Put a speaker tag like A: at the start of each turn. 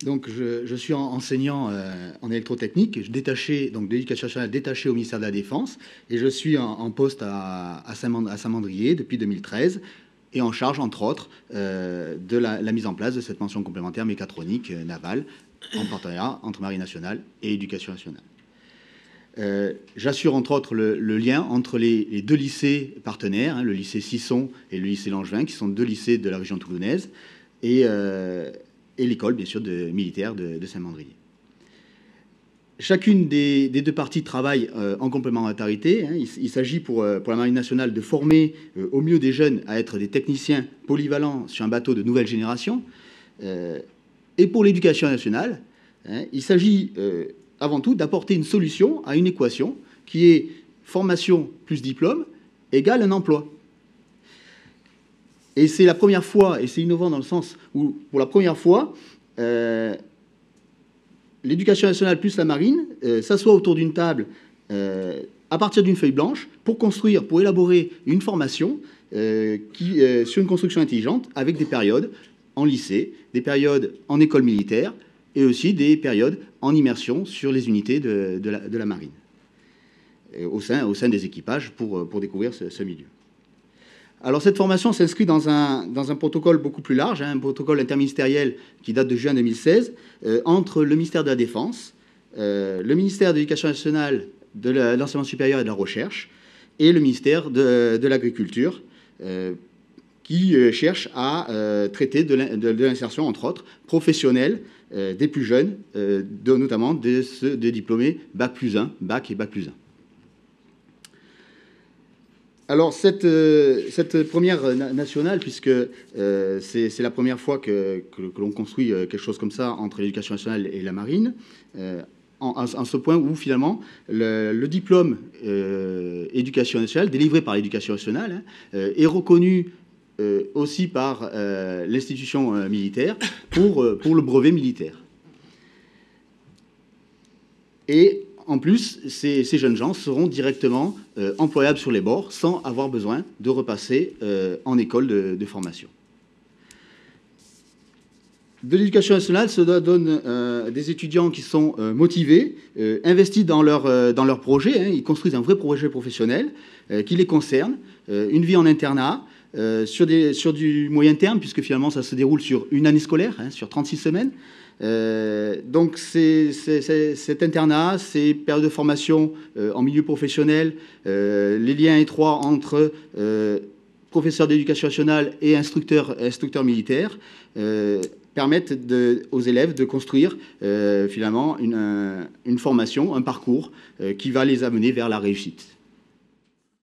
A: Donc, je suis enseignant en électrotechnique, détaché, donc d'éducation nationale détaché au ministère de la Défense, et je suis en poste à Saint-Mandrier depuis 2013, et en charge, entre autres, de la mise en place de cette mention complémentaire mécatronique navale en partenariat entre Marine nationale et Éducation nationale. J'assure entre autres le lien entre les deux lycées partenaires, le lycée Sisson et le lycée Langevin, qui sont deux lycées de la région toulonnaise, et l'école, bien sûr, militaire de Saint-Mandrier. Chacune des deux parties travaille en complémentarité. Il s'agit pour la Marine nationale de former au mieux des jeunes à être des techniciens polyvalents sur un bateau de nouvelle génération. Et pour l'éducation nationale, il s'agit avant tout d'apporter une solution à une équation qui est formation plus diplôme égale un emploi. Et c'est la première fois, et c'est innovant dans le sens où, pour la première fois, l'éducation nationale plus la marine s'assoit autour d'une table à partir d'une feuille blanche pour élaborer une formation sur une construction intelligente avec des périodes en lycée, des périodes en école militaire et aussi des périodes en immersion sur les unités de la marine, au sein des équipages pour découvrir ce milieu. Alors cette formation s'inscrit dans un protocole beaucoup plus large, un protocole interministériel qui date de juin 2016, entre le ministère de la Défense, le ministère de l'Éducation nationale, de l'enseignement supérieur et de la recherche, et le ministère de l'Agriculture, qui cherche à traiter de l'insertion, entre autres, professionnelle des plus jeunes, notamment des diplômés Bac plus 1, Bac et Bac plus 1. Alors, cette première nationale, puisque c'est la première fois que l'on construit quelque chose comme ça entre l'éducation nationale et la marine, en ce point où, finalement, le diplôme éducation nationale, délivré par l'éducation nationale, est reconnu aussi par l'institution militaire pour le brevet militaire. Et en plus, ces jeunes gens seront directement employables sur les bords sans avoir besoin de repasser en école de formation. De l'éducation nationale, cela donne des étudiants qui sont motivés, investis dans leur projet. Ils construisent un vrai projet professionnel qui les concerne, une vie en internat, sur du moyen terme, puisque finalement ça se déroule sur une année scolaire, sur 36 semaines. Donc cet internat, ces périodes de formation en milieu professionnel, les liens étroits entre professeurs d'éducation nationale et instructeurs militaires permettent aux élèves de construire finalement une formation, un parcours qui va les amener vers la réussite.